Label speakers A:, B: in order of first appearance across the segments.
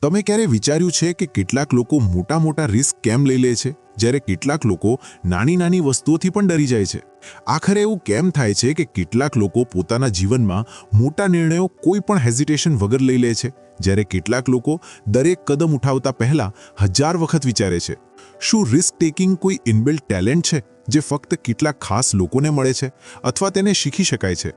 A: તમે ક્યારે વિચાર્યું છે કે કેટલાક લોકો મોટા મોટા રિસ્ક કેમ લઈ લે છે જ્યારે કેટલાક લોકો નાની નાની વસ્તુઓથી પણ ડરી જાય છે? આખરે એવું કેમ થાય છે કે કેટલાક લોકો પોતાના જીવનમાં મોટા નિર્ણયો કોઈ પણ હેઝિટેશન વગર લઈ લે છે જ્યારે કેટલાક લોકો દરેક કદમ ઉઠાવતા પહેલા 1000 વખત વિચારે છે? શું રિસ્ક ટેકિંગ કોઈ ઇનબિલ્ટ ટેલેન્ટ છે જે ફક્ત કેટલાક ખાસ લોકોને મળે છે અથવા તેને શીખી શકાય છે?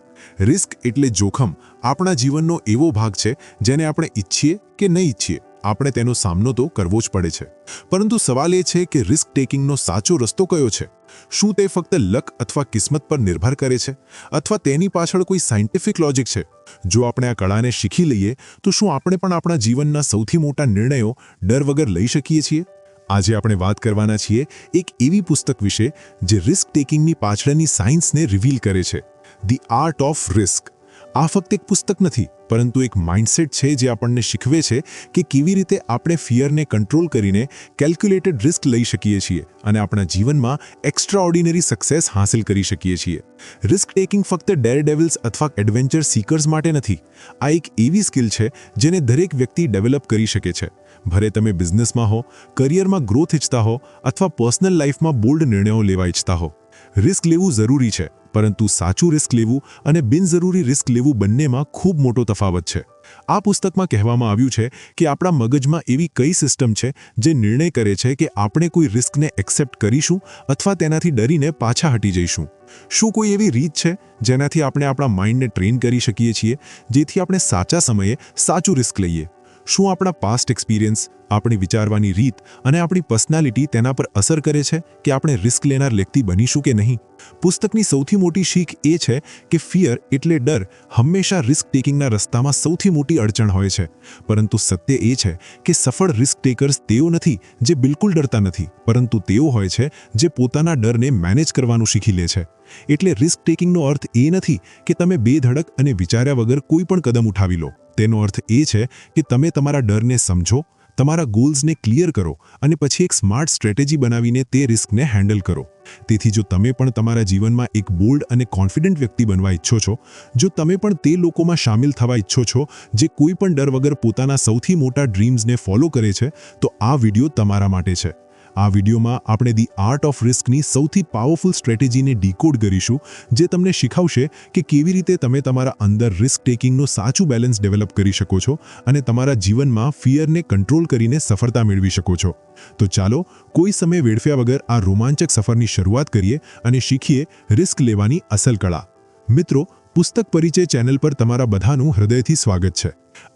A: રિસ્ક એટલે જોખમ આપણા જીવનનો એવો ભાગ છે જેને આપણે ઈચ્છીએ કે નહીં ઈચ્છીએ આપણે તેનો સામનો તો કરવો જ પડે છે. પરંતુ સવાલ એ છે કે રિસ્ક ટેકિંગનો સાચો રસ્તો કયો છે? શું તે ફક્ત લક અથવા કિસ્મત પર નિર્ભર કરે છે અથવા તેની પાછળ કોઈ સાયન્ટિફિક લોજિક છે? જો આપણે આ કળાને શીખી લઈએ તો શું આપણે પણ આપણા જીવનના સૌથી મોટા નિર્ણયો ડર વગર લઈ શકીએ છીએ? આજે આપણે વાત કરવાના છીએ એક એવી પુસ્તક વિશે જે રિસ્ક ટેકિંગની પાછળની સાયન્સને રિવીલ કરે છે, ધી આર્ટ ઓફ રિસ્ક. આ ફક્ત એક પુસ્તક નથી પરંતુ એક માઇન્ડસેટ છે જે આપણને શીખવે છે કે કેવી રીતે આપણે ફિયરને કંટ્રોલ કરીને કેલ્ક્યુલેટેડ રિસ્ક લઈ શકીએ છીએ અને આપણા જીવનમાં એક્સ્ટ્રાઓર્ડિનરી સક્સેસ હાંસલ કરી શકીએ છીએ. રિસ્ક ટેકિંગ ફક્ત ડેરડેવિલ્સ અથવા એડવેન્ચર સીકર્સ માટે નથી. આ એક એવી સ્કિલ છે જેને દરેક વ્યક્તિ ડેવલપ કરી શકે છે. ભલે તમે બિઝનેસમાં હો, કરિયરમાં ગ્રોથ ઈચ્છતા હો અથવા પર્સનલ લાઈફમાં બોલ્ડ નિર્ણયો લેવા ઈચ્છતા હો. રિસ્ક લેવું જરૂરી છે, પરંતુ સાચું રિસ્ક લેવું અને બિનજરૂરી રિસ્ક લેવું બંનેમાં ખૂબ મોટો તફાવત છે. આ પુસ્તકમાં કહેવામાં આવ્યું છે કે આપણા મગજમાં એવી કઈ સિસ્ટમ છે જે નિર્ણય કરે છે કે આપણે કોઈ રિસ્કને એક્સેપ્ટ કરીશું અથવા તેનાથી ડરીને પાછા હટી જઈશું. શું કોઈ એવી રીત છે જેનાથી આપણે આપણા માઇન્ડને ટ્રેન કરી શકીએ છીએ જેથી આપણે સાચા સમયે સાચું રિસ્ક લઈએ? શું આપણા પાસ્ટ એક્સપિરિયન્સ, આપણી વિચારવાની રીત અને આપણી પર્સનાલિટી તેના પર અસર કરે છે કે આપણે રિસ્ક લેનાર વ્યક્તિ બનીશું કે નહીં? પુસ્તકની સૌથી મોટી શીખ એ છે કે ફિયર એટલે ડર હંમેશા રિસ્ક ટેકિંગના રસ્તામાં સૌથી મોટી અડચણ હોય છે. પરંતુ સત્ય એ છે કે સફળ રિસ્ક ટેકર્સ તેઓ નથી જે બિલકુલ ડરતા નથી, પરંતુ તેઓ હોય છે જે પોતાના ડરને મેનેજ કરવાનું શીખી લે છે. એટલે રિસ્ક ટેકિંગનો અર્થ એ નથી કે તમે બેધડક અને વિચાર્યા વગર કોઈ પણ કદમ ઉઠાવી લો. તેનો અર્થ એ છે કે તમે તમારા ડરને સમજો, તમારા ગોલ્સને ક્લિયર કરો અને પછી એક સ્માર્ટ સ્ટ્રેટેજી બનાવીને તે રિસ્કને હેન્ડલ કરો. તેથી જો તમે પણ તમારા જીવનમાં એક બોલ્ડ અને કોન્ફિડન્ટ વ્યક્તિ બનવા ઈચ્છો છો, જો તમે પણ તે લોકોમાં સામેલ થવા ઈચ્છો છો જે કોઈ પણ ડર વગર પોતાના સૌથી મોટા ડ્રીમ્સને ફોલો કરે છે, તો આ વિડિયો તમારા માટે છે. આ વિડિયોમાં આપણે ધી આર્ટ ઓફ રિસ્કની સૌથી પાવરફુલ સ્ટ્રેટેજીને ડીકોડ કરીશું જે તમને શીખવશે કે કેવી રીતે તમે તમારા અંદર રિસ્ક ટેકિંગનો સાચું બેલેન્સ ડેવલપ કરી શકો છો અને તમારા જીવનમાં ફિયરને કંટ્રોલ કરીને સફળતા મેળવી શકો છો. તો ચાલો કોઈ સમય વેડફ્યા વગર આ રોમાંચક સફરની શરૂઆત કરીએ અને શીખીએ રિસ્ક લેવાની અસલ કળા. મિત્રો, પુસ્તક પરિચય ચેનલ પર તમારા બધાનું હૃદયથી સ્વાગત છે.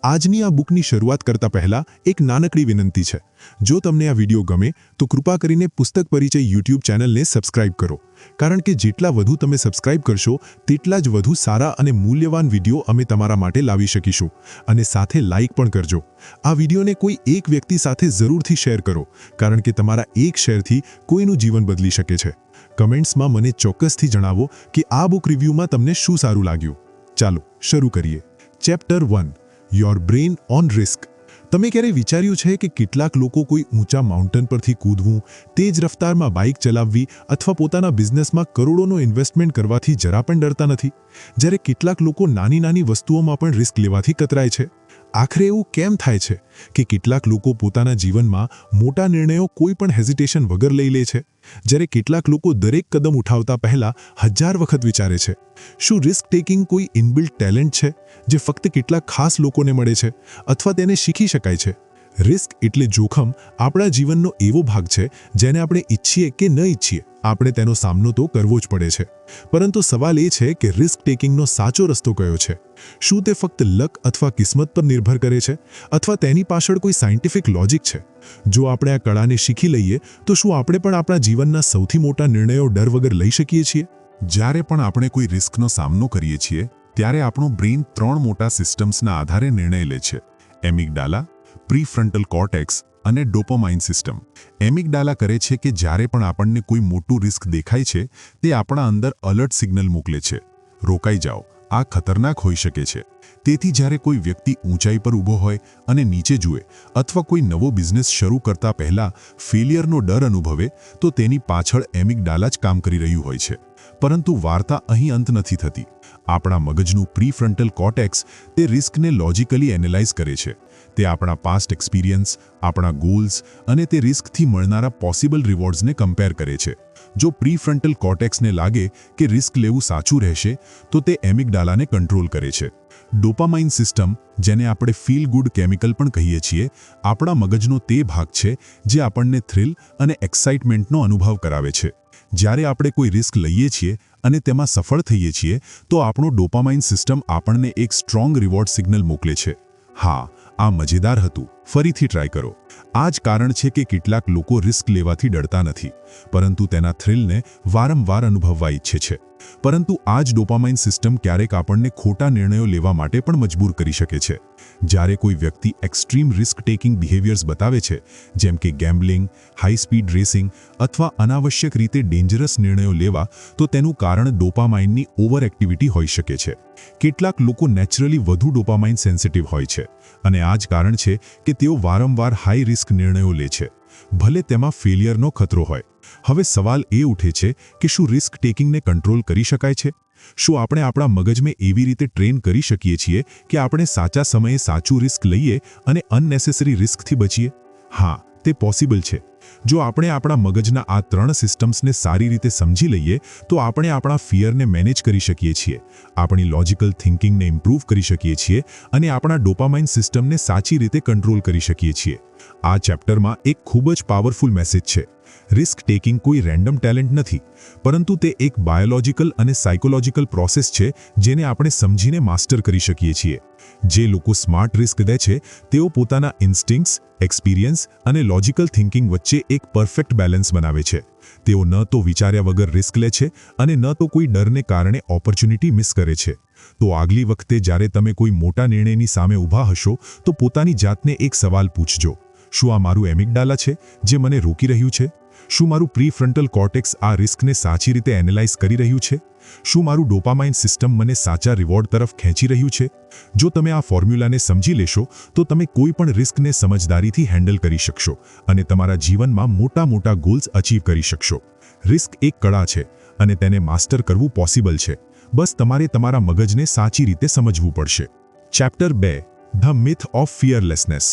A: આજની આ બુકની શરૂઆત કરતા પહેલા એક નાનકડી વિનંતી છે. જો તમને આ વિડિયો ગમે તો કૃપા કરીને પુસ્તક પરિચય YouTube ચેનલને સબસ્ક્રાઇબ કરો, કારણ કે જેટલા વધુ તમે સબસ્ક્રાઇબ કરશો તેટલા જ વધુ સારા અને મૂલ્યવાન વિડિયો અમે તમારા માટે લાવી શકીશું. અને સાથે લાઇક પણ કરજો. આ વિડિયોને કોઈ એક વ્યક્તિ સાથે જરૂરથી શેર કરો, કારણ કે તમારા એક શેરથી કોઈનું જીવન બદલી શકે છે. કમેન્ટ્સમાં મને ચોક્કસથી જણાવો કે આ બુક રિવ્યૂમાં તમને શું સારું લાગ્યું. ચાલો શરૂ કરીએ. Chapter 1, your brain on risk. તમે ક્યારે વિચાર્યું છે કે કેટલાક લોકો કોઈ ઊંચા માઉન્ટેન પરથી કૂદવું, તેજ રફતારમાં બાઇક ચલાવવી અથવા પોતાના બિઝનેસમાં કરોડોનો ઇન્વેસ્ટમેન્ટ કરવાથી જરા પણ ડરતા નથી, જ્યારે કેટલાક લોકો નાની નાની વસ્તુઓમાં પણ રિસ્ક લેવાથી કતરાય છે? આખરે એવું કેમ થાય છે કે કેટલાક લોકો પોતાના જીવનમાં મોટા નિર્ણયો કોઈ પણ હેઝિટેશન વગર લઈ લે છે, જ્યારે કેટલાક લોકો દરેક કદમ ઉઠાવતા પહેલા 1000 વખત વિચારે છે? શું રિસ્ક ટેકિંગ કોઈ ઇનબિલ્ટ ટેલેન્ટ છે જે ફક્ત કેટલાક ખાસ લોકોને મળે છે અથવા તેને શીખી શકાય છે? રિસ્ક એટલે જોખમ આપણા જીવનનો એવો ભાગ છે જેને આપણે ઈચ્છીએ કે ન ઈચ્છીએ આપણે તેનો સામનો તો કરવો જ પડે છે. પરંતુ સવાલ એ છે કે રિસ્ક ટેકિંગનો સાચો રસ્તો કયો છે? શું તે ફક્ત લક અથવા કિસ્મત પર નિર્ભર કરે છે અથવા તેની પાછળ કોઈ સાયન્ટિફિક લોજિક છે? જો આપણે આ કળાને શીખી લઈએ તો શું આપણે પણ આપણા જીવનના સૌથી મોટા નિર્ણયો ડર વગર લઈ શકીએ છીએ?
B: જ્યારે પણ આપણે કોઈ રિસ્કનો સામનો કરીએ છીએ ત્યારે આપણું બ્રેન 3 મોટા સિસ્ટમ્સના આધારે નિર્ણય લે છે: એમિગડાલા, પ્રીફ્રન્ટલ કોર્ટેક્સ અને ડોપામાઇન સિસ્ટમ. એમિગડાલા કરે છે કે જ્યારે પણ આપણને કોઈ મોટું રિસ્ક દેખાય છે તે આપણા અંદર અલર્ટ સિગ્નલ મોકલે છે: રોકાઈ જાઓ, આ ખતરનાક હોઈ શકે છે. તેથી જ્યારે કોઈ વ્યક્તિ ઊંચાઈ પર ઊભો હોય અને નીચે જુએ અથવા કોઈ નવો બિઝનેસ શરૂ કરતા પહેલા ફેલિયરનો ડર અનુભવે તો તેની પાછળ એમિગડાલા જ કામ કરી રહ્યું હોય છે. પરંતુ વાર્તા અહીં અંત નથી થતી. આપણા મગજનું પ્રીફ્રન્ટલ કોર્ટેક્સ તે રિસ્કને લોજિકલી એનાલાઇઝ કરે છે. તે આપણા પાસ્ટ એક્સપિરિયન્સ, આપણા ગોલ્સ અને તે રિસ્કથી મળનારા પોસિબલ રિવોર્ડ્સને કમ્પેર કરે છે. જો પ્રીફ્રન્ટલ કોર્ટેક્સને લાગે કે રિસ્ક લેવું સાચું રહેશે, તો તે એમિગડાલાને કંટ્રોલ કરે છે. ડોપામાઇન સિસ્ટમ, જેને આપણે ફીલ ગુડ કેમિકલ પણ કહીએ છીએ, આપણા મગજનો તે ભાગ છે જે આપણને થ્રિલ અને એક્સાઇટમેન્ટનો અનુભવ કરાવે છે. જ્યારે આપણે કોઈ રિસ્ક લઈએ છીએ અને તેમાં સફળ થઈએ છીએ, તો આપણો ડોપામાઇન સિસ્ટમ આપણને એક સ્ટ્રોંગ રિવોર્ડ સિગ્નલ મોકલે છે. હા, આ મજેદાર હતું, ફરીથી ટ્રાય કરો. આ જ કારણ છે કે કેટલાક લોકો રિસ્ક લેવાથી ડરતા નથી, પરંતુ તેના થ્રિલને વારંવાર અનુભવવા ઈચ્છે છે. પરંતુ આ જ ડોપામાઇન સિસ્ટમ ક્યારેક આપણને ખોટા નિર્ણયો લેવા માટે પણ મજબૂર કરી શકે છે. જ્યારે કોઈ વ્યક્તિ એક્સ્ટ્રીમ રિસ્ક ટેકિંગ બિહેવિયર્સ બતાવે છે, જેમ કે ગેમ્બલિંગ, હાઈ સ્પીડ રેસિંગ અથવા અનાવશ્યક રીતે ડેન્જરસ નિર્ણયો લેવા, તો તેનું કારણ ડોપામાઇનની ઓવર એક્ટિવિટી હોઈ શકે છે. કેટલાક લોકો નેચરલી વધુ ડોપામાઇન સેન્સિટિવ હોય છે, અને આ જ કારણ છે કે તેઓ વારંવાર હાઈ રિસ્ક નિર્ણયો લે છે, ભલે તેમાં ફેલિયરનો ખતરો હોય. હવે સવાલ એ ઉઠે છે કે શું રિસ્ક ટેકિંગને કંટ્રોલ કરી શકાય છે? શું આપણે આપણા મગજને એવી રીતે ટ્રેન કરી શકીએ છીએ કે આપણે સાચા સમયે સાચું રિસ્ક લઈએ અને અનનેસેસરી રિસ્કથી બચીએ? હા, તે પોસિબલ છે. જો આપણે આપણા મગજના આ 3 સિસ્ટમ્સને સારી રીતે સમજી લઈએ, તો આપણે આપણા ફિયરને મેનેજ કરી શકીએ છીએ, આપણી લોજિકલ થિંકિંગને ઇમ્પ્રૂવ કરી શકીએ છીએ અને આપણા ડોપામાઇન સિસ્ટમને સાચી રીતે કંટ્રોલ કરી શકીએ છીએ. આ ચેપ્ટરમાં એક ખૂબ જ પાવરફુલ મેસેજ છે. રિસ્ક ટેકિંગ કોઈ રેન્ડમ ટેલેન્ટ નથી, પરંતુ તે એક બાયોલોજિકલ અને સાયકોલોજિકલ પ્રોસેસ છે જેને આપણે સમજીને માસ્ટર કરી શકીએ છીએ. જે લોકો સ્માર્ટ રિસ્ક લે છે, તેઓ પોતાના ઇન્સ્ટિંક્ટ્સ, એક્સપિરિયન્સ અને લોજિકલ થિંકિંગ વચ્ચે એક પરફેક્ટ બેલેન્સ બનાવે છે. તેઓ ન તો વિચાર્યા વગર રિસ્ક લે છે અને ન તો કોઈ ડરને કારણે ઓપોર્ચ્યુનિટી મિસ કરે છે. તો આગલી વખતે જ્યારે તમે કોઈ મોટા નિર્ણયની સામે ઊભા હશો, તો પોતાની જાતને એક સવાલ પૂછજો: શું આ મારું એમિગડાલા છે જે મને રોકી રહ્યું છે? શું મારું પ્રીફ્રન્ટલ કોર્ટેક્સ આ રિસ્કને સાચી રીતે એનાલાઇઝ કરી રહ્યું છે? શું મારું ડોપામાઇન સિસ્ટમ મને સાચા રિવોર્ડ તરફ ખેંચી રહ્યું છે? જો તમે આ ફોર્મ્યુલાને સમજી લેશો, તો તમે કોઈ પણ રિસ્કને સમજદારીથી હેન્ડલ કરી શકશો અને તમારા જીવનમાં મોટા ગોલ્સ અચીવ કરી શકશો. રિસ્ક એક કળા છે અને તેને માસ્ટર કરવું પોસિબલ છે. બસ તમારે તમારા મગજને સાચી રીતે સમજવું પડશે. Chapter 2: the myth of fearlessness.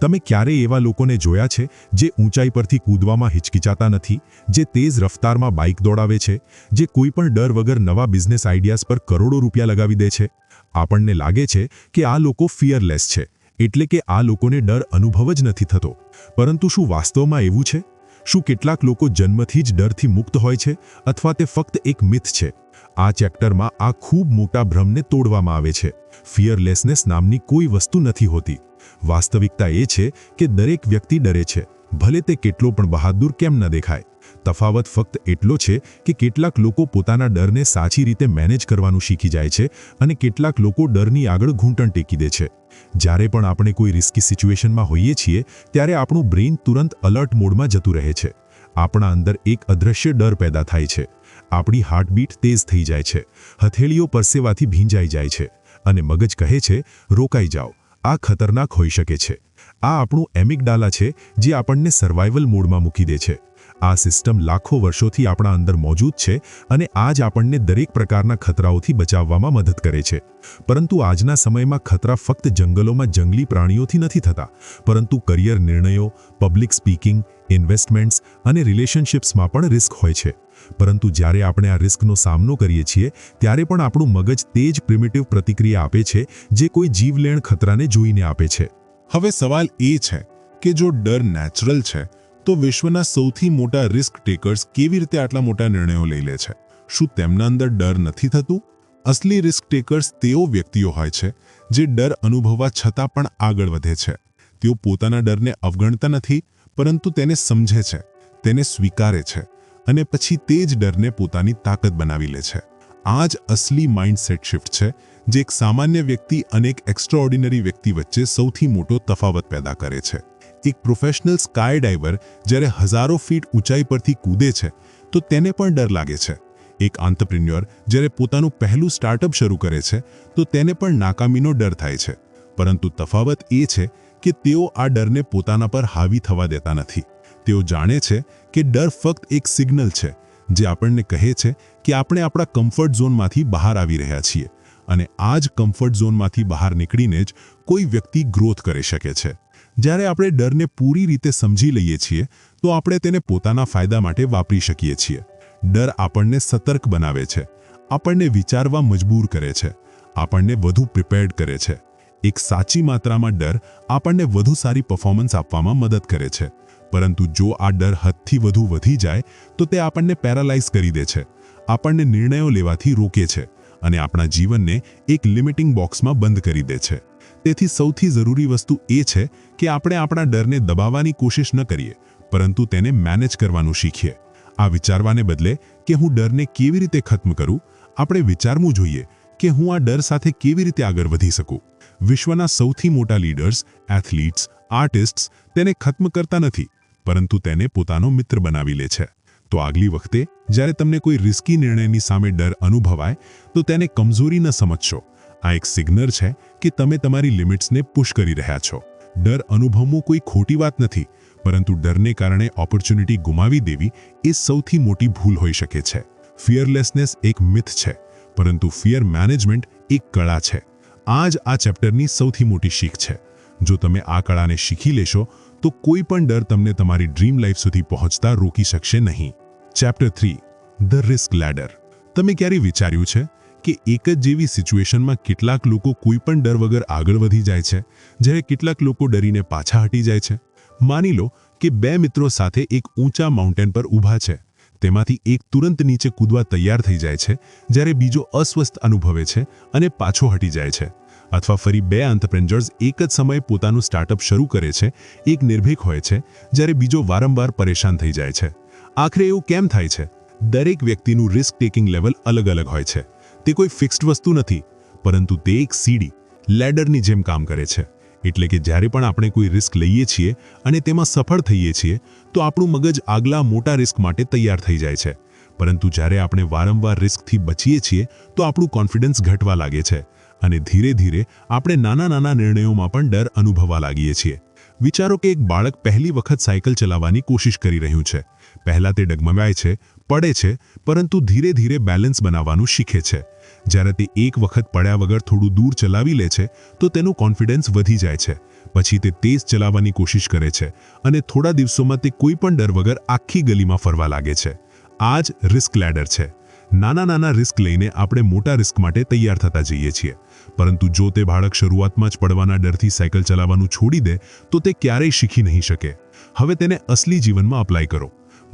B: તમે ક્યારેય એવા લોકોને જોયા છે જે ઊંચાઈ પરથી કૂદવામાં હિચકિચાતા નથી, જે તેજ રફતારમાં બાઇક દોડાવે છે, જે કોઈ પણ ડર વગર નવા બિઝનેસ આઈડિયાઝ પર કરોડો રૂપિયા લગાવી દે છે? આપણને લાગે છે કે આ લોકો ફિયરલેસ છે, એટલે કે આ લોકોને ડર અનુભવ જ નથી થતો. પરંતુ શું વાસ્તવમાં એવું છે? શું કેટલાક લોકો જન્મથી જ ડરથી મુક્ત હોય છે, અથવા તે ફક્ત એક મિથ છે? આ ચેપ્ટરમાં આ ખૂબ મોટા ભ્રમને તોડવામાં આવે છે. ફિયરલેસનેસ નામની કોઈ વસ્તુ નથી હોતી. વાસ્તવિકતા એ છે કે દરેક વ્યક્તિ ડરે છે, ભલે તે કેટલો પણ બહાદુર કેમ ન દેખાય. તફાવત ફક્ત એટલો છે કે કેટલાક લોકો પોતાના ડરને સાચી રીતે મેનેજ કરવાનું શીખી જાય છે અને કેટલાક લોકો ડરની આગળ ઘૂંટણ ટેકી દે છે. જ્યારે પણ આપણે કોઈ રિસ્કી સિચ્યુએશનમાં હોઈએ છીએ, ત્યારે આપણું બ્રેઇન તુરંત અલર્ટ મોડમાં જતું રહે છે. આપણા અંદર એક અદૃશ્ય ડર પેદા થાય છે. આપણી હાર્ટબીટ તેજ થઈ જાય છે, હથેળીઓ પરસેવાથી ભીંજાઈ જાય છે અને મગજ કહે છે, રોકાઈ જાઓ, આ ખતરનાક હોઈ શકે છે. આ આપણું એમિગડાલા છે જે આપણને સર્વાઇવલ મોડમાં મૂકી દે છે. આ સિસ્ટમ લાખો વર્ષોથી આપણા અંદર મોજૂદ છે અને આજ આપણને દરેક પ્રકારના ખતરાઓથી બચાવવામાં મદદ કરે છે. પરંતુ આજના સમયમાં ખતરા ફક્ત જંગલોમાં જંગલી પ્રાણીઓથી નથી થતા, પરંતુ કરિયર નિર્ણયો, પબ્લિક સ્પીકિંગ, ઇન્વેસ્ટમેન્ટ્સ અને રિલેશનશિપ્સમાં પણ રિસ્ક હોય છે. પરંતુ જ્યારે આપણે આ રિસ્કનો સામનો કરીએ છીએ, ત્યારે પણ આપણું મગજ તે જ પ્રિમિટિવ પ્રતિક્રિયા આપે છે જે કોઈ જીવલેણ ખતરાને જોઈને આપે છે.
A: હવે સવાલ એ છે કે જો ડર નેચરલ છે, તો વિશ્વના સૌથી મોટા રિસ્ક ટેકર્સ કેવી રીતે આટલા મોટા નિર્ણયો લઈ લે છે? શું તેમના અંદર ડર નથી થતું? અસલી રિસ્ક ટેકર્સ તેઓ વ્યક્તિઓ હોય છે જે ડર અનુભવવા છતાં પણ આગળ વધે છે. તેઓ પોતાના ડરને અવગણતા નથી, પરંતુ તેને સમજે છે, તેને સ્વીકારે છે અને પછી તે જ ડરને પોતાની તાકાત બનાવી લે છે. આ જ અસલી માઇન્ડસેટ શિફ્ટ છે જે એક સામાન્ય વ્યક્તિ અને એક એક્સ્ટ્રાઓર્ડિનરી વ્યક્તિ વચ્ચે સૌથી મોટો તફાવત પેદા કરે છે. એક પ્રોફેશનલ સ્કાય ડાઇવર જ્યારે હજારો ફીટ ઊંચાઈ પરથી કૂદે છે, તો તેને પણ ડર લાગે છે. એક આંત્રપ્રિન્યોર જ્યારે પોતાનું પહેલું સ્ટાર્ટઅપ શરૂ કરે છે, તો તેને પણ નાકામીનો ડર થાય છે. પરંતુ તફાવત એ છે કે તેઓ આ ડરને પોતાના પર હાવી થવા દેતા નથી. તેઓ જાણે છે કે ડર ફક્ત એક સિગ્નલ છે
B: જે આપણને કહે છે કે આપણે આપણા કમ્ફર્ટ ઝોનમાંથી બહાર આવી રહ્યા છીએ અને આ જ કમ્ફર્ટ ઝોનમાંથી બહાર નીકળીને જ કોઈ વ્યક્તિ ગ્રોથ કરી શકે છે. જ્યારે આપણે ડરને પૂરી રીતે સમજી લઈએ છીએ તો આપણે તેને પોતાના ફાયદા માટે વાપરી શકીએ છીએ. ડર આપણને સતર્ક બનાવે છે, આપણને વિચારવા મજબૂર કરે છે, આપણને વધુ પ્રિપેર્ડ કરે છે. એક સાચી માત્રામાં ડર આપણને વધુ સારી પરફોર્મન્સ આપવામાં મદદ કરે છે. પરંતુ જો આ ડર હદથી વધુ વધી જાય તો તે આપણને પેરાલાઇઝ કરી દે છે, આપણને નિર્ણયો લેવાથી રોકે છે અને આપણા જીવનને એક લિમિટિંગ બોક્સમાં બંધ કરી દે છે. તેથી સૌથી જરૂરી વસ્તુ એ છે કે આપણે આપણા ડરને દબાવવાની કોશિશ ન કરીએ, પરંતુ તેને મેનેજ કરવાનું શીખીએ. આ વિચારવાને બદલે કે હું ડરને કેવી રીતે ખત્મ કરું, આપણે વિચારવું જોઈએ કે હું આ ડર સાથે કેવી રીતે આગળ વધી શકું. વિશ્વના સૌથી મોટા લીડર્સ, એથ્લીટ્સ, આર્ટિસ્ટ્સ તેને ખત્મ કરતા નથી, પરંતુ તેને પોતાનો મિત્ર બનાવી લે છે. તો આગલી વખતે જ્યારે તમને કોઈ રિસ્કી નિર્ણયની સામે ડર અનુભવાય તો તેને કમજોરી ન સમજશો. આ એક સિગ્નલ છે કે તમે તમારી લિમિટ્સને પુશ કરી રહ્યા છો. ડર અનુભવવું કોઈ ખોટી વાત નથી, પરંતુ ડરને કારણે ઓપોર્ચ્યુનિટી ગુમાવી દેવી એ સૌથી મોટી ભૂલ હોઈ શકે છે. ફિયરલેસનેસ એક મિથ છે, પરંતુ ફિયર મેનેજમેન્ટ એક કળા છે. આ જ આ ચેપ્ટરની સૌથી મોટી શીખ છે. જો તમે આ કળાને શીખી લેશો તો કોઈ પણ ડર તમને તમારી ડ્રીમ લાઈફ સુધી પહોંચતા રોકી શકશે નહીં. Chapter 3 the risk ladder. તમે ક્યારે વિચાર્યું છે કે એક જ જેવી સિચ્યુએશનમાં કેટલાક લોકો કોઈ પણ ડર વગર આગળ વધી જાય છે, જ્યારે કેટલાક લોકો ડરીને પાછા હટી જાય છે? માની લો કે બે મિત્રો સાથે એક ઊંચા માઉન્ટેન પર ઊભા છે. તેમાંથી એક તુરંત નીચે કૂદવા તૈયાર થઈ જાય છે, જ્યારે બીજો અસ્વસ્થ અનુભવે છે અને પાછો હટી જાય છે. અથવા ફરી બે એન્ટરપ્રેન્યોર્સ એક જ સમયે પોતાનું સ્ટાર્ટઅપ શરૂ કરે છે. એક નિર્ભીક હોય છે, જ્યારે બીજો વારંવાર પરેશાન થઈ જાય છે. આખરે એવું કેમ થાય છે? દરેક વ્યક્તિનું રિસ્ક ટેકિંગ લેવલ અલગ અલગ હોય છે. તે કોઈ ફિક્સ્ડ વસ્તુ નથી, પરંતુ તે એક સીડી, લેડરની જેમ કામ કરે છે. એટલે કે જ્યારે પણ આપણે કોઈ રિસ્ક લઈએ છીએ અને તેમાં સફળ થઈએ છીએ તો આપણું મગજ આગલા મોટા રિસ્ક માટે તૈયાર થઈ જાય છે. પરંતુ જ્યારે આપણે વારંવાર રિસ્કથી બચીએ છીએ તો આપણું કોન્ફિડન્સ ઘટવા લાગે છે અને ધીરે ધીરે આપણે નાના નાના નિર્ણયોમાં પણ ડર અનુભવવા લાગીએ છીએ. વિચારો કે એક બાળક પહેલી વખત સાયકલ ચલાવવાની કોશિશ કરી રહ્યું છે. પહેલા તે ડગમગાય છે, પડે છે, પરંતુ ધીરે ધીરે બેલેન્સ બનાવવાનું શીખે છે. જ્યારે તે એક વખત પડ્યા વગર થોડું દૂર ચલાવી લે છે તો તેનું કોન્ફિડન્સ વધી જાય છે. પછી તે તેજ ચલાવવાની કોશિશ કરે છે અને થોડા દિવસોમાં તે કોઈ પણ ડર વગર આખી ગલીમાં ફરવા લાગે છે. આ જ રિસ્ક લેડર છે. નાના નાના રિસ્ક લઈને આપણે મોટા રિસ્ક માટે તૈયાર થતા જઈએ છીએ. પરંતુ જો તે બાળક શરૂઆતમાં જ પડવાના ડરથી સાયકલ ચલાવવાનું છોડી દે તો તે ક્યારેય શીખી નહીં શકે. હવે તેને અસલી જીવનમાં અપ્લાય કરો.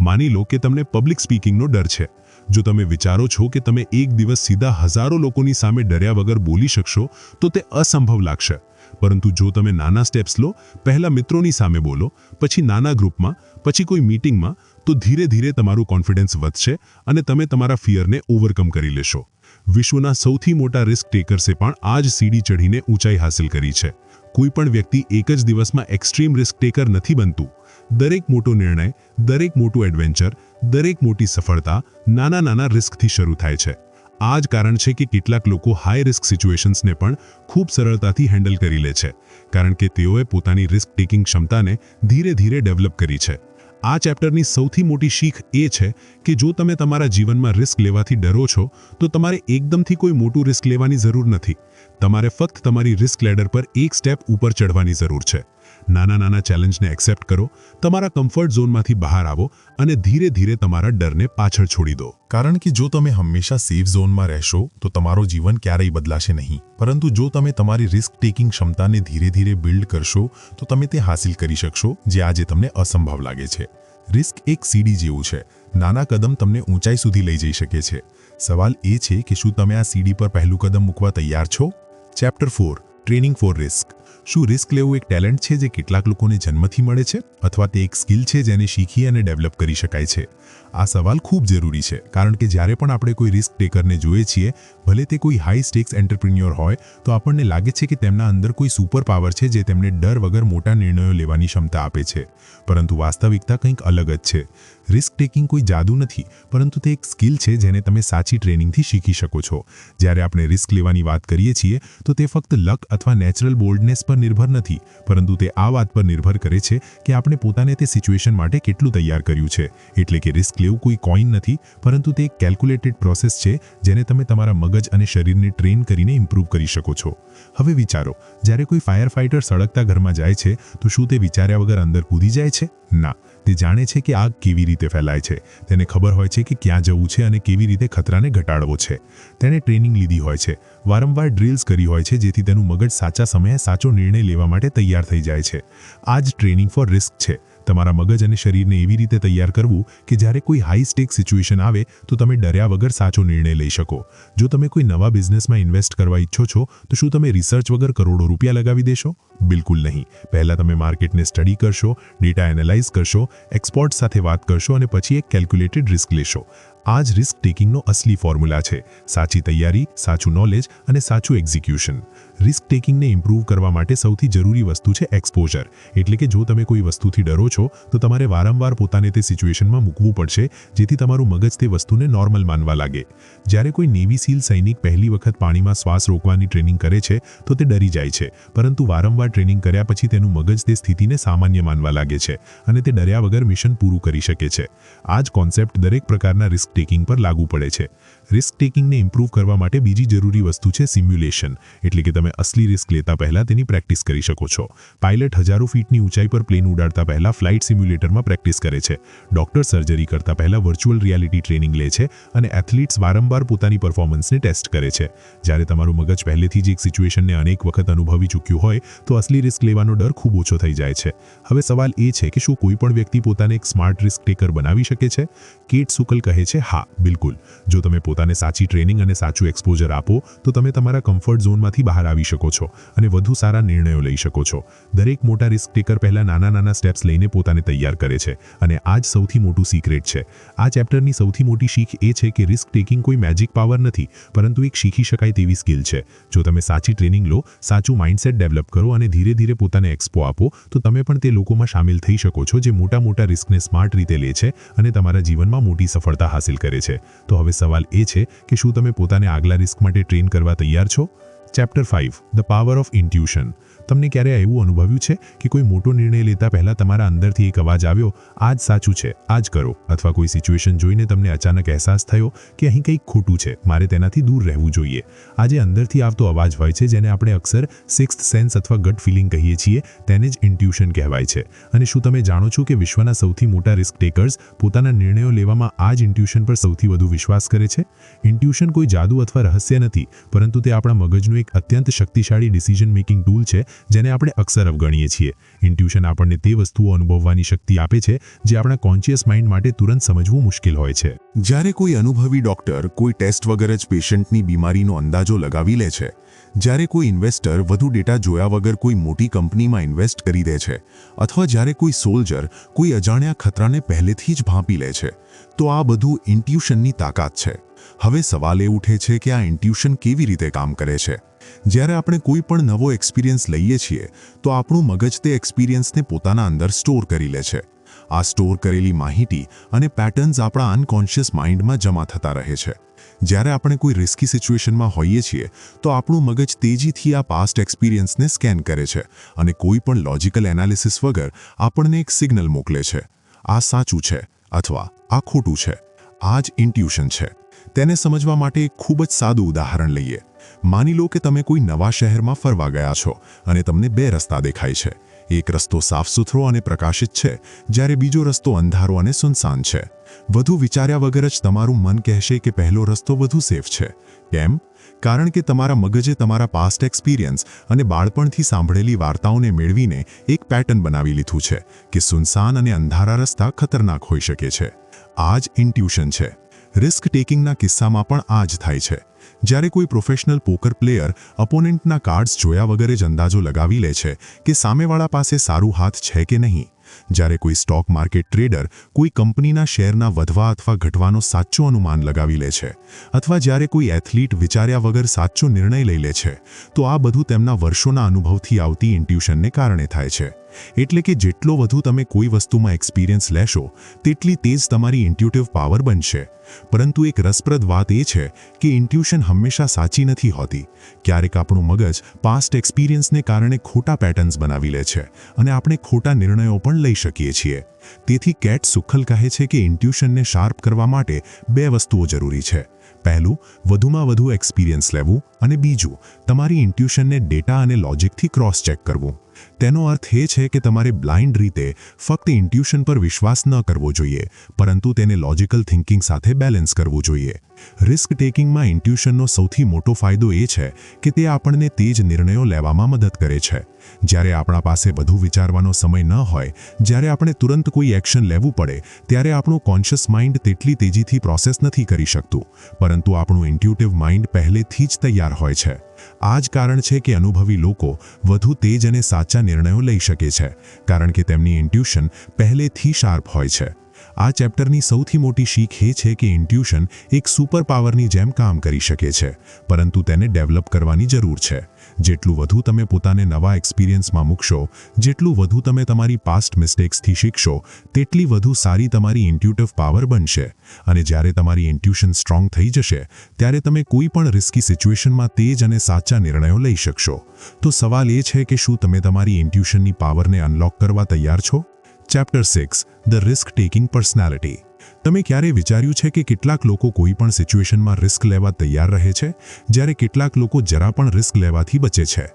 B: માની લો કે તમને પબ્લિક સ્પીકિંગનો ડર છે. જો તમે વિચારો છો કે તમે એક દિવસ સીધા હજારો લોકોની સામે ડર્યા વગર બોલી શકશો તો તે અસંભવ લાગશે. પરંતુ જો તમે નાના સ્ટેપ્સ લો, પહેલા મિત્રોની સામે બોલો, પછી નાના ગ્રુપમાં, પછી કોઈ મીટિંગમાં, તો ધીરે ધીરે તમારું કોન્ફિડન્સ વધશે અને તમે તમારા ફિયરને ઓવરકમ કરી લેશો. વિશ્વના સૌથી મોટા રિસ્ક ટેકર્સે પણ આ જ સીડી ચઢીને ઊંચાઈ હાંસલ કરી છે. કોઈ પણ વ્યક્તિ એક જ દિવસમાં એક્સ્ટ્રીમ રિસ્ક ટેકર નથી બનતું. દરેક મોટો નિર્ણય, દરેક મોટું એડવેન્ચર, દરેક મોટી સફળતા નાના નાના રિસ્કથી શરૂ થાય છે. આ જ કારણ છે કે કેટલાક લોકો હાઈ રિસ્ક સિચ્યુએશન્સને પણ ખૂબ સરળતાથી હેન્ડલ કરી લે છે, કારણ કે તેઓએ પોતાની રિસ્ક ટેકિંગ ક્ષમતાને ધીરે ધીરે ડેવલપ કરી છે. આ ચેપ્ટરની સૌથી મોટી શીખ એ છે કે જો તમે તમારા જીવનમાં રિસ્ક લેવાથી ડરો છો તો તમારે એકદમથી કોઈ મોટું રિસ્ક લેવાની જરૂર નથી. તમારે ફક્ત તમારી રિસ્ક લેડર પર એક સ્ટેપ ઉપર ચડવાની જરૂર છે. નાના નાના ચેલેન્જને એક્સેપ્ટ કરો, તમારા કમ્ફર્ટ ઝોનમાંથી બહાર આવો અને ધીરે ધીરે તમારા ડરને પાછળ છોડી દો.
C: કારણ કે જો તમે હંમેશા સેફ ઝોનમાં રહેશો તો તમારું જીવન ક્યારેય બદલાશે નહીં. પરંતુ જો તમે તમારી રિસ્ક ટેકિંગ ક્ષમતાને ધીરે ધીરે બિલ્ડ કરશો તો તમે તે હાંસિલ કરી શકશો જે આજે તમને અસંભવ લાગે છે. રિસ્ક એક સીડી જેવું છે. નાના કદમ તમને ઊંચાઈ સુધી લઈ જઈ શકે છે. સવાલ એ છે કે શું તમે આ સીડી પર પહેલું કદમ મૂકવા તૈયાર છો? Chapter 4 training for risk. શું રિસ્ક લેવું એક ટેલેન્ટ છે જે કેટલાક લોકોને જન્મથી મળે છે, અથવા તે એક સ્કિલ છે જેને શીખી અને ડેવલપ કરી શકાય છે? આ સવાલ ખૂબ જરૂરી છે, કારણ કે જ્યારે પણ આપણે કોઈ રિસ્ક ટેકરને જોઈએ છીએ, ભલે તે કોઈ હાઈ સ્ટેક્સ એન્ટરપ્રિન્યોર હોય, તો આપણને લાગે છે કે તેમના અંદર કોઈ સુપર પાવર છે જે તેમને ડર વગર મોટા નિર્ણયો લેવાની ક્ષમતા આપે છે. પરંતુ વાસ્તવિકતા કંઈક અલગ જ છે. રિસ્ક ટેકિંગ કોઈ જાદુ નથી, પરંતુ તે એક સ્કિલ છે જેને તમે સાચી ટ્રેનિંગથી શીખી શકો છો. જ્યારે આપણે રિસ્ક લેવાની વાત કરીએ છીએ તો તે ફક્ત લક અથવા નેચરલ બોલ્ડનેસ સ્ટ્રેસ પર નિર્ભર નથી, પરંતુ તે આ વાત પર નિર્ભર કરે છે કે આપણે પોતાને તે સિચ્યુએશન માટે કેટલું તૈયાર કર્યું છે. એટલે કે રિસ્ક લેવું કોઈ કોઈન નથી, પરંતુ તે એક કેલ્ક્યુલેટેડ પ્રોસેસ છે જેને તમે તમારા મગજ અને શરીરને ટ્રેન કરીને ઇમ્પ્રૂવ કરી શકો છો. હવે વિચારો, જ્યારે કોઈ ફાયર ફાઇટર સળગતા ઘરમાં જાય છે તો શું તે વિચાર્યા વગર અંદર કૂદી જાય છે? ના, તે જાણે છે કે આગ કેવી રીતે ફેલાય છે. તેને ખબર હોય છે કે ક્યાં જવું છે અને કેવી રીતે ખતરાને ઘટાડવો છે. તેણે ટ્રેનિંગ લીધી હોય છે, વારંવાર ડ્રિલ્સ કરી હોય છે, જેથી તેનું મગજ સાચા સમયે સાચો નિર્ણય લેવા માટે તૈયાર થઈ જાય છે. આ જ ટ્રેનિંગ ફોર રિસ્ક છે. તમારા મગજ અને શરીરને એવી રીતે તૈયાર કરવું કે જ્યારે કોઈ હાઈ સ્ટેક સિચ્યુએશન આવે તો તમે ડર્યા વગર સાચો નિર્ણય લઈ શકો. જો તમે કોઈ નવા બિઝનેસમાં ઇન્વેસ્ટ કરવા ઈચ્છો છો તો શું તમે રિસર્ચ વગર કરોડો રૂપિયા લગાવી દેશો? બિલકુલ નહીં. પહેલા તમે માર્કેટને સ્ટડી કરશો, ડેટા એનાલાઇઝ કરશો, એક્સપર્ટ સાથે વાત કરશો અને પછી એક કેલ્ક્યુલેટેડ રિસ્ક લેશો. આ જ રિસ્ક ટેકિંગનો અસલી ફોર્મ્યુલા છે. સાચી તૈયારી, સાચું નોલેજ અને સાચું એક્ઝિક્યુશન. રિસ્ક ટેકિંગને ઇમ્પ્રૂવ કરવા માટે સૌથી જરૂરી વસ્તુ છે એક્સપોઝર. એટલે કે જો તમે કોઈ વસ્તુથી ડરો છો તો તમારે વારંવાર પોતાને તે સિચ્યુએશનમાં મૂકવું પડશે, જેથી તમારું મગજ તે વસ્તુને નોર્મલ માનવા લાગે. જ્યારે કોઈ નેવી સીલ સૈનિક પહેલી વખત પાણીમાં શ્વાસ રોકવાની ટ્રેનિંગ કરે છે તો તે ડરી જાય છે, પરંતુ વારંવાર ટ્રેનિંગ કર્યા પછી તેનું મગજ તે સ્થિતિને સામાન્ય માનવા લાગે છે અને તે ડર્યા વગર મિશન પૂરું કરી શકે છે. આ જ કોન્સેપ્ટ દરેક પ્રકારના રિસ્ક ટેકિંગ પર લાગુ પડે છે. રિસ્ક ટેકિંગને ઇમ્પ્રૂવ કરવા માટે બીજી જરૂરી વસ્તુ છે સિમ્યુલેશન. એટલે કે તમે અસલી રિસ્ક લેતા પહેલા તેની પ્રેક્ટિસ કરી શકો છો. પાયલટ હજારો ફીટની ઊંચાઈ પર પ્લેન ઉડાડતા પહેલા ફ્લાઇટ સિમ્યુલેટરમાં પ્રેક્ટિસ કરે છે. ડોક્ટર સર્જરી કરતા પહેલા વર્ચ્યુઅલ રિયાલિટી ટ્રેનિંગ લે છે અને એથ્લીટ્સ વારંવાર પોતાની પરફોર્મન્સને ટેસ્ટ કરે છે. જ્યારે તમારું મગજ પહેલેથી જ એક સિચ્યુએશનને અનેક વખત અનુભવી ચૂક્યું હોય તો અસલી રિસ્ક લેવાનો ડર ખૂબ ઓછો થઈ જાય છે. હવે સવાલ એ છે કે શું કોઈ પણ વ્યક્તિ પોતાને એક સ્માર્ટ રિસ્ક ટેકર બનાવી શકે છે? કેટ સુકલ કહે છે, હા, બિલકુલ. જો તમે પોતાને સાચી ટ્રેનિંગ અને સાચું એક્સપોઝર આપો તો તમે તમારા કમ્ફર્ટ ઝોનમાંથી બહાર આવી શકો છો અને વધુ સારા નિર્ણયો લઈ શકો છો. દરેક મોટા રિસ્ક ટેકર પહેલા નાના સ્ટેપ્સ લઈને પોતાને તૈયાર કરે છે અને આ જ સૌથી મોટું સિક્રેટ છે. આ ચેપ્ટરની સૌથી મોટી શીખ એ છે કે રિસ્ક ટેકિંગ કોઈ મેજિક પાવર નથી, પરંતુ એક શીખી શકાય તેવી સ્કિલ છે. જો તમે સાચી ટ્રેનિંગ લો, સાચું માઇન્ડસેટ ડેવલપ કરો અને ધીરે ધીરે પોતાને એક્સપો આપો તો તમે પણ તે લોકોમાં સામેલ થઈ શકો છો જે મોટા રિસ્કને સ્માર્ટ રીતે લે છે અને તમારા જીવનમાં મોટી સફળતા હાંસલ કરે છે. તો હવે સવાલ એ છે કે શું તમે પોતાને આગલા રિસ્ક માટે ટ્રેન કરવા તૈયાર છો? Chapter 5 the power of intuition. તમને ક્યારે એવું અનુભવ્યું છે કે કોઈ મોટો નિર્ણય લેતા પહેલા તમારા અંદરથી એક અવાજ આવ્યો, આ જ સાચું છે, આ જ કરો? અથવા કોઈ સિચ્યુએશન જોઈને તમને અચાનક અહેસાસ થયો કે અહીં કંઈક ખોટું છે, મારે તેનાથી દૂર રહેવું જોઈએ? આ જે અંદરથી આવતો અવાજ હોય છે, જેને આપણે અક્સર સિક્સ્થ સેન્સ અથવા ગટ ફિલિંગ કહીએ છીએ, તેને જ ઇન્ટ્યુશન કહેવાય છે. અને શું તમે જાણો છો કે વિશ્વના સૌથી મોટા રિસ્ક ટેકર્સ પોતાના નિર્ણયો લેવામાં આ જ ઇન્ટ્યુશન પર સૌથી વધુ વિશ્વાસ કરે છે? ઇન્ટ્યુશન કોઈ જાદુ અથવા રહસ્ય નથી, પરંતુ તે આપણા મગજનું એક અત્યંત શક્તિશાળી ડિસિઝન મેકિંગ ટૂલ છે જેને આપણે અક્સર અવગણીએ છીએ. ઇન્ટ્યુશન આપણને તે વસ્તુઓ અનુભવવાની શક્તિ આપે છે જે આપણા કોન્શિયસ માઇન્ડ માટે તુરંત સમજવું મુશ્કેલ હોય છે.
A: જ્યારે કોઈ અનુભવી ડોક્ટર કોઈ ટેસ્ટ વગર જ પેશન્ટની બીમારીનો અંદાજો લગાવી લે છે, જ્યારે કોઈ ઇન્વેસ્ટર વધુ ડેટા જોયા વગર કોઈ મોટી કંપનીમાં ઇન્વેસ્ટ કરી દે છે, અથવા જ્યારે કોઈ સોલ્જર કોઈ અજાણ્યા ખતરાને પહેલેથી જ ભાંપી લે છે, તો આ બધું ઇન્ટ્યુશનની તાકાત છે. હવે સવાલ એ ઉઠે છે કે આ ઇન્ટ્યુશન કેવી રીતે કામ કરે છે? જ્યારે આપણે કોઈ પણ નવો એક્સપિરિયન્સ લઈએ છીએ તો આપણું મગજ તે એક્સપિરિયન્સને પોતાના અંદર સ્ટોર કરી લે છે. આ સ્ટોર કરેલી માહિતી અને પેટર્ન્સ આપણા અનકોન્શિયસ માઇન્ડમાં જમા થતા રહે છે. જ્યારે આપણે કોઈ રિસ્કી સિચ્યુએશનમાં હોઈએ છીએ તો આપણું મગજ તેજીથી આ પાસ્ટ એક્સપિરિયન્સને સ્કેન કરે છે અને કોઈ પણ લોજિકલ એનાલિસિસ વગર આપણને એક સિગ્નલ મોકલે છે, આ સાચું છે અથવા આ ખોટું છે. આ જ ઇન્ટ્યુશન છે. તેને સમજવા માટે એક ખૂબ જ સાદું ઉદાહરણ લઈએ. માની લો કે તમે કોઈ નવા શહેરમાં ફરવા ગયા છો અને તમને બે રસ્તા દેખાય છે. એક રસ્તો સાફ સુથરો અને પ્રકાશિત છે, જ્યારે બીજો રસ્તો અંધારો અને સુનસાન છે. વધુ વિચાર્યા વગર જ તમારું મન કહેશે કે પહેલો રસ્તો વધુ સેફ છે. કેમ? કારણ કે તમારા મગજે તમારા પાસ્ટ એક્સપિરિયન્સ અને બાળપણથી સાંભળેલી વાર્તાઓને મેળવીને એક પેટર્ન બનાવી લીધું છે કે સુનસાન અને અંધારા રસ્તા ખતરનાક હોઈ શકે છે. આ જ ઇન્ટ્યુશન છે. રિસ્ક ટેકિંગના કિસ્સામાં પણ આ જ થાય છે. જ્યારે કોઈ પ્રોફેશનલ પોકર પ્લેયર અપોનેન્ટના કાર્ડ્સ જોયા વગર જ અંદાજો લગાવી લે છે કે સામેવાળા પાસે સારું હાથ છે કે નહીં, જ્યારે કોઈ સ્ટોક માર્કેટ ટ્રેડર કોઈ કંપનીના શેરના વધવા અથવા ઘટવાનો સાચો અનુમાન લગાવી લે છે, અથવા જ્યારે કોઈ એથ્લીટ વિચાર્યા વગર સાચો નિર્ણય લઈ લે છે, તો આ બધું તેમના વર્ષોના અનુભવથી આવતી ઇન્ટ્યુશનને કારણે થાય છે.
B: એટલે કે જેટલો વધુ તમે કોઈ વસ્તુમાં એક્સપિરિયન્સ લેશો તેટલી તેજ તમારી ઇન્ટ્યુટિવ પાવર બનશે. પરંતુ એક રસપ્રદ વાત એ છે કે ઇન્ટ્યુશન હંમેશા સાચી નથી હોતી. ક્યારેક આપણું મગજ પાસ્ટ એક્સપિરિયન્સને કારણે ખોટા પેટર્ન્સ બનાવી લે છે અને આપણે ખોટા નિર્ણયો પણ લઈ શકીએ છીએ. તેથી કેટ સુખલ કહે છે કે ઇન્ટ્યુશનને શાર્પ કરવા માટે 2 વસ્તુઓ જરૂરી છે. પહેલું, વધુમાં વધુ એક્સપિરિયન્સ લેવું, અને બીજું, તમારી ઇન્ટ્યુશનને ડેટા અને લોજિકથી ક્રોસ ચેક કરવું. તેનો અર્થ એ છે કે તમારે બ્લાઇન્ડ રીતે ફક્ત ઇન્ટ્યુશન પર વિશ્વાસ ન કરવો જોઈએ, પરંતુ તેને લોજિકલ થિંકિંગ સાથે બેલેન્સ કરવું જોઈએ. રિસ્ક ટેકિંગમાં ઇન્ટ્યુશનનો સૌથી મોટો ફાયદો એ છે કે તે આપણને તેજ નિર્ણયો લેવામાં મદદ કરે છે. જ્યારે આપણા પાસે વધુ વિચારવાનો સમય ન હોય, જ્યારે આપણે તુરંત કોઈ એક્શન લેવું પડે, ત્યારે આપણું કોન્શિયસ માઇન્ડ તેટલી તેજીથી પ્રોસેસ નથી કરી શકતું, પરંતુ આપણું ઇન્ટ્યુટિવ માઇન્ડ પહેલેથી જ તૈયાર હોય છે. આ જ કારણ છે કે અનુભવી લોકો વધુ તેજ અને સાચા નિર્ણયો લઈ શકે છે, કારણ કે તેમની ઇન્ટ્યુશન પહેલેથી શાર્પ હોય છે. આ ચેપ્ટરની સૌથી મોટી શીખ એ છે કે ઇન્ટ્યુશન એક સુપર પાવરની જેમ કામ કરી શકે છે, પરંતુ તેને ડેવલપ કરવાની જરૂર છે. જેટલું વધુ તમે પોતાને નવા એક્સપિરિયન્સમાં મૂકશો, જેટલું વધુ તમે તમારી પાસ્ટ મિસ્ટેક્સથી શીખશો, તેટલી વધુ સારી તમારી ઇન્ટ્યુટિવ પાવર બનશે. અને જ્યારે તમારી ઇન્ટ્યુશન સ્ટ્રોંગ થઈ જશે, ત્યારે તમે કોઈ પણ રિસ્કી સિચ્યુએશનમાં તેજ અને સાચા નિર્ણયો લઈ શકશો. તો સવાલ એ છે કે શું તમે તમારી ઇન્ટ્યુશનની પાવરને અનલોક કરવા તૈયાર છો? Chapter 6, the risk taking personality. તમે ક્યારે વિચાર્યું છે કે કેટલાક લોકો કોઈ પણ સિચ્યુએશનમાં રિસ્ક લેવા તૈયાર રહે છે, જ્યારે કેટલાક લોકો જરા પણ રિસ્ક લેવાથી બચે છે?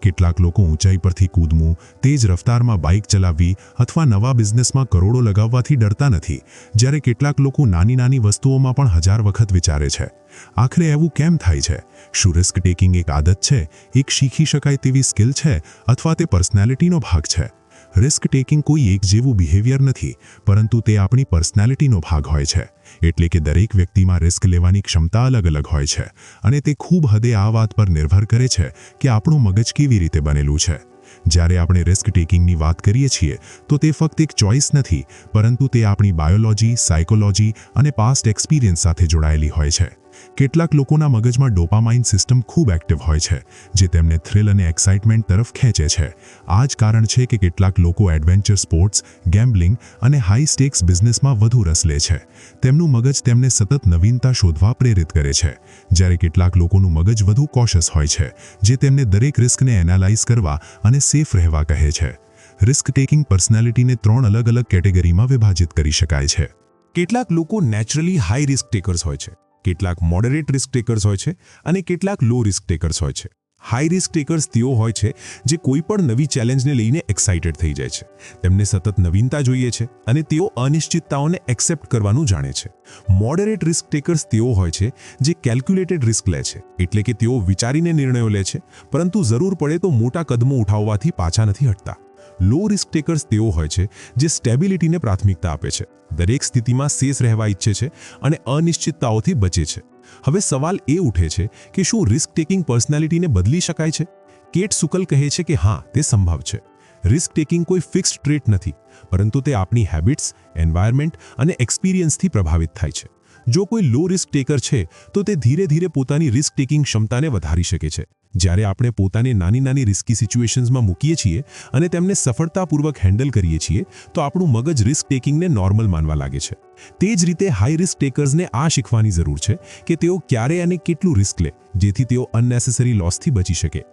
B: કેટલાક લોકો ઊંચાઈ પરથી કૂદવું, તેજ રફતારમાં બાઇક ચલાવવી અથવા નવા બિઝનેસમાં કરોડો લગાવવાથી ડરતા નથી, જ્યારે કેટલાક લોકો નાની નાની વસ્તુઓમાં પણ 1000 વખત વિચારે છે. આખરે એવું કેમ થાય છે? શું રિસ્ક ટેકિંગ એક આદત છે, એક શીખી શકાય તેવી સ્કિલ છે, અથવા તે પર્સનાલિટીનો ભાગ છે? રિસ્ક ટેકિંગ કોઈ એક જેવું બિહેવિયર નથી, પરંતુ તે આપણી પર્સનાલિટીનો ભાગ હોય છે. એટલે કે દરેક વ્યક્તિમાં રિસ્ક લેવાની ક્ષમતા અલગ અલગ હોય છે, અને તે ખૂબ હદે આ વાત પર નિર્ભર કરે છે કે આપણું મગજ કેવી રીતે બનેલું છે. જ્યારે આપણે રિસ્ક ટેકિંગની વાત કરીએ છીએ તો તે ફક્ત એક ચોઇસ નથી, પરંતુ તે આપણી બાયોલોજી, સાયકોલોજી અને પાસ્ટ એક્સપિરિયન્સ સાથે જોડાયેલી હોય છે. કેટલાક લોકોના મગજમાં ડોપામાઇન સિસ્ટમ ખૂબ એક્ટિવ હોય છે, જે તેમને થ્રિલ અને એક્સાઇટમેન્ટ તરફ ખેંચે છે. આ જ કારણ છે કે કેટલાક લોકો એડવેન્ચર સ્પોર્ટ્સ, ગેમ્બલિંગ અને હાઈ સ્ટેક્સ બિઝનેસમાં વધુ રસ લે છે. તેમનું મગજ તેમને સતત નવીનતા શોધવા પ્રેરિત કરે છે, જ્યારે કેટલાક લોકોનું મગજ વધુ કોશિયસ હોય છે, જે તેમને દરેક રિસ્કને એનાલાઇઝ કરવા અને સેફ રહેવા કહે છે. રિસ્ક ટેકિંગ પર્સનાલિટીને 3 અલગ અલગ કેટેગરીમાં વિભાજિત કરી શકાય છે.
A: કેટલાક લોકો નેચરલી હાઈ રિસ્ક ટેકર્સ હોય છે, કેટલાક મોડરેટ રિસ્ક ટેકર્સ હોય છે, અને કેટલાક લો રિસ્ક ટેકર્સ હોય છે. હાઈ રિસ્ક ટેકર્સ તેઓ હોય છે જે કોઈ પણ નવી ચેલેન્જને લઈને એક્સાઇટેડ થઈ જાય છે. તેમને સતત નવીનતા જોઈએ છે અને તેઓ અનિશ્ચિતતાઓને એક્સેપ્ટ કરવાનું જાણે છે. મોડરેટ રિસ્ક ટેકર્સ તેઓ હોય છે જે કેલ્ક્યુલેટેડ રિસ્ક લે છે, એટલે કે તેઓ વિચારીને નિર્ણયો લે છે, પરંતુ જરૂર પડે તો મોટા કદમો ઉઠાવવાથી પાછા નથી હટતા. લો રિસ્ક ટેકર્સ તેઓ હોય છે જે સ્ટેબિલિટીને પ્રાથમિકતા આપે છે, દરેક સ્થિતિમાં સેફ રહેવા ઈચ્છે છે અને અનિશ્ચિતતાઓથી બચે છે. હવે સવાલ એ ઉઠે છે કે શું રિસ્ક ટેકિંગ પર્સનાલિટીને બદલી શકાય છે? કેટ સુકલ કહે છે કે હા, તે સંભવ છે. રિસ્ક ટેકિંગ કોઈ ફિક્સ્ડ ટ્રેટ નથી, પરંતુ તે આપણી હેબિટ્સ, એન્વાયરમેન્ટ અને એક્સપિરિયન્સથી પ્રભાવિત થાય છે. જો કોઈ લો રિસ્ક ટેકર છે તો તે ધીરે ધીરે પોતાની રિસ્ક ટેકિંગ ક્ષમતાને વધારી શકે છે. જ્યારે આપણે પોતાને નાની નાની રિસ્કી સિચ્યુએશન્સમાં મૂકીએ છીએ અને તેમને સફળતાપૂર્વક હેન્ડલ કરીએ છીએ, તો આપણું મગજ રિસ્ક ટેકિંગને નોર્મલ માનવા લાગે છે. તે જ રીતે હાઈ રિસ્ક ટેકર્સને આ શીખવાની જરૂર છે કે તેઓ ક્યારે અને કેટલું રિસ્ક લે, જેથી તેઓ અનનેસેસરી લોસથી બચી શકે.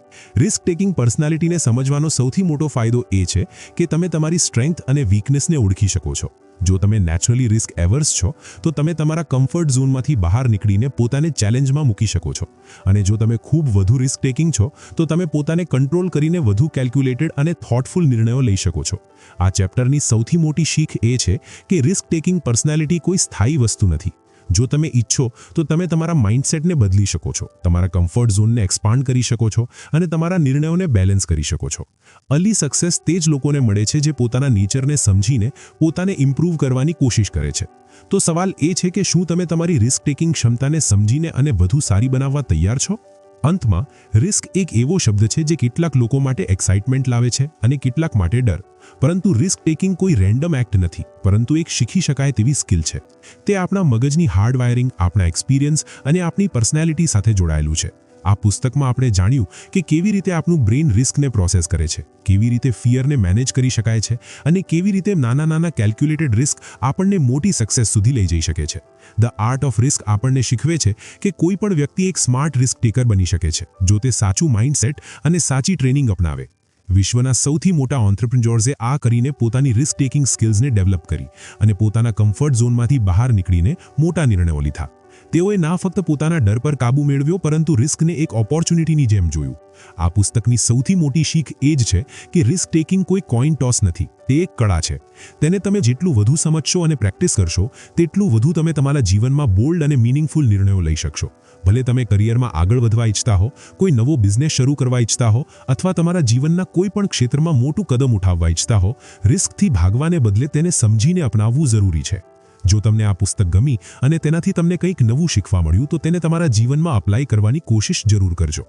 A: રિસ્ક ટેકિંગ પર્સનાલિટીને સમજવાનો સૌથી મોટો ફાયદો એ છે કે તમે તમારી સ્ટ્રેન્થ અને વીકનેસને ઓળખી શકો છો. જો તમે નેચરલી રિસ્ક એવર્સ છો, તો તમે તમારા કમ્ફર્ટ ઝોનમાંથી બહાર નીકળીને પોતાને ચેલેન્જમાં મૂકી શકો છો. અને જો તમે ખૂબ વધુ રિસ્ક ટેકિંગ છો, તો તમે પોતાને કંટ્રોલ કરીને વધુ કેલ્ક્યુલેટેડ અને થોટફુલ નિર્ણયો લઈ શકો છો. આ ચેપ્ટરની સૌથી મોટી શીખ એ છે કે રિસ્ક ટેકિંગ પર્સનાલિટી કોઈ સ્થાયી વસ્તુ નથી. જો તમે ઈચ્છો તો તમે તમારા માઇન્ડસેટને બદલી શકો છો, તમારા કમ્ફર્ટ ઝોનને એક્સપાન્ડ કરી શકો છો અને તમારા નિર્ણયોને બેલેન્સ કરી શકો છો. અલી સક્સેસ તે જ લોકોને મળે છે જે પોતાના નેચરને સમજીને પોતાને ઇમ્પ્રૂવ કરવાની કોશિશ કરે છે. તો સવાલ એ છે કે શું તમે તમારી રિસ્ક ટેકિંગ ક્ષમતાને સમજીને અને વધુ સારી બનાવવા તૈયાર છો? અંતમાં, રિસ્ક એક એવો શબ્દ છે જે કેટલાક લોકો માટે એક્સાઇટમેન્ટ લાવે છે અને કેટલાક માટે ડર. પરંતુ રિસ્ક ટેકિંગ કોઈ રેન્ડમ એક્ટ નથી, પરંતુ એક શીખી શકાય તેવી સ્કિલ છે. તે આપણા મગજની હાર્ડવાયરિંગ, આપણા એક્સપિરિયન્સ અને આપણી પર્સનાલિટી સાથે જોડાયેલું છે.
D: આ પુસ્તકમાં આપણે જાણ્યું કે કેવી રીતે આપણું બ્રેઇન રિસ્કને પ્રોસેસ કરે છે, કેવી રીતે ફિયરને મેનેજ કરી શકાય છે અને કેવી રીતે નાના કેલ્ક્યુલેટેડ રિસ્ક આપણને મોટી સક્સેસ સુધી લઈ જઈ શકે છે. ધ આર્ટ ઓફ રિસ્ક આપણને શીખવે છે કે કોઈ પણ વ્યક્તિ એક સ્માર્ટ રિસ્ક ટેકર બની શકે છે જો તે સાચું માઇન્ડસેટ અને સાચી ટ્રેનિંગ અપનાવે. વિશ્વના સૌથી મોટા ઓન્ટરપ્રિન્યોર્સે આ કરીને પોતાની રિસ્ક ટેકિંગ સ્કિલ્સને ડેવલપ કરી અને પોતાના કમ્ફર્ટ ઝોનમાંથી બહાર નીકળીને મોટા નિર્ણયો લીધા. તેઓએ ના ફક્ત પોતાના ડર પર કાબૂ મેળવ્યો પરંતુ રિસ્કને એક ઓપોર્ચ્યુનિટીની જેમ જોયું. આ પુસ્તકની સૌથી મોટી શીખ એ જ છે કે રિસ્ક ટેકિંગ કોઈ કોઈન ટોસ નથી, તે એક કળા છે. તેને તમે જેટલું વધુ સમજશો અને પ્રેક્ટિસ કરશો તેટલું વધુ તમે તમારા જીવનમાં બોલ્ડ અને મીનિંગફુલ નિર્ણયો લઈ શકશો. ભલે તમે કરિયરમાં આગળ વધવા ઈચ્છતા હો, કોઈ નવો બિઝનેસ શરૂ કરવા ઈચ્છતા હો અથવા તમારા જીવનના કોઈ પણ ક્ષેત્રમાં મોટું કદમ ઉઠાવવા ઈચ્છતા હો, રિસ્કથી ભાગવાને બદલે તેને સમજીને અપનાવવું જરૂરી છે. જો તમને આ પુસ્તક ગમી અને તેનાથી તમને કંઈક નવું શીખવા મળ્યું તો તેને તમારા જીવનમાં અપ્લાય કરવાની કોશિશ જરૂર કરજો.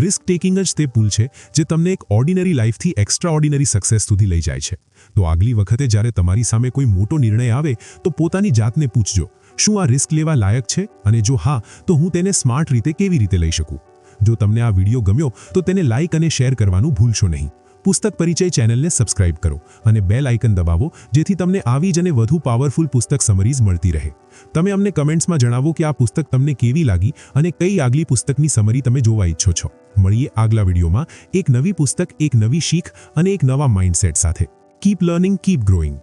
D: રિસ્ક ટેકિંગ જ તે પુલ છે જે તમને એક ઓર્ડિનરી લાઈફથી એક્સ્ટ્રા ઓર્ડિનરી સક્સેસ સુધી લઈ જાય છે. તો આગલી વખતે જ્યારે તમારી સામે કોઈ મોટો નિર્ણય આવે તો પોતાની જાતને પૂછજો, શું આ રિસ્ક લેવા લાયક છે અને જો હા તો હું તેને સ્માર્ટ રીતે કેવી રીતે લઈ શકું. જો તમને આ વિડીયો ગમ્યો તો તેને લાઇક અને શેર કરવાનું ભૂલશો નહીં. પુસ્તક પરિચય ચેનલને સબસ્ક્રાઇબ કરો અને બેલ આઇકન દબાવો જેથી તમને આવી જ અને વધુ પાવરફુલ પુસ્તક સમરીઝ મળતી રહે. તમે અમને કમેન્ટ્સમાં જણાવો કે આ પુસ્તક તમને કેવી લાગી અને કઈ આગલી પુસ્તકની સમરી તમે જોવા ઈચ્છો છો. મળીએ આગલા વિડીયોમાં એક નવી પુસ્તક, એક નવી શીખ અને એક નવા માઇન્ડસેટ સાથે. Keep learning, keep growing.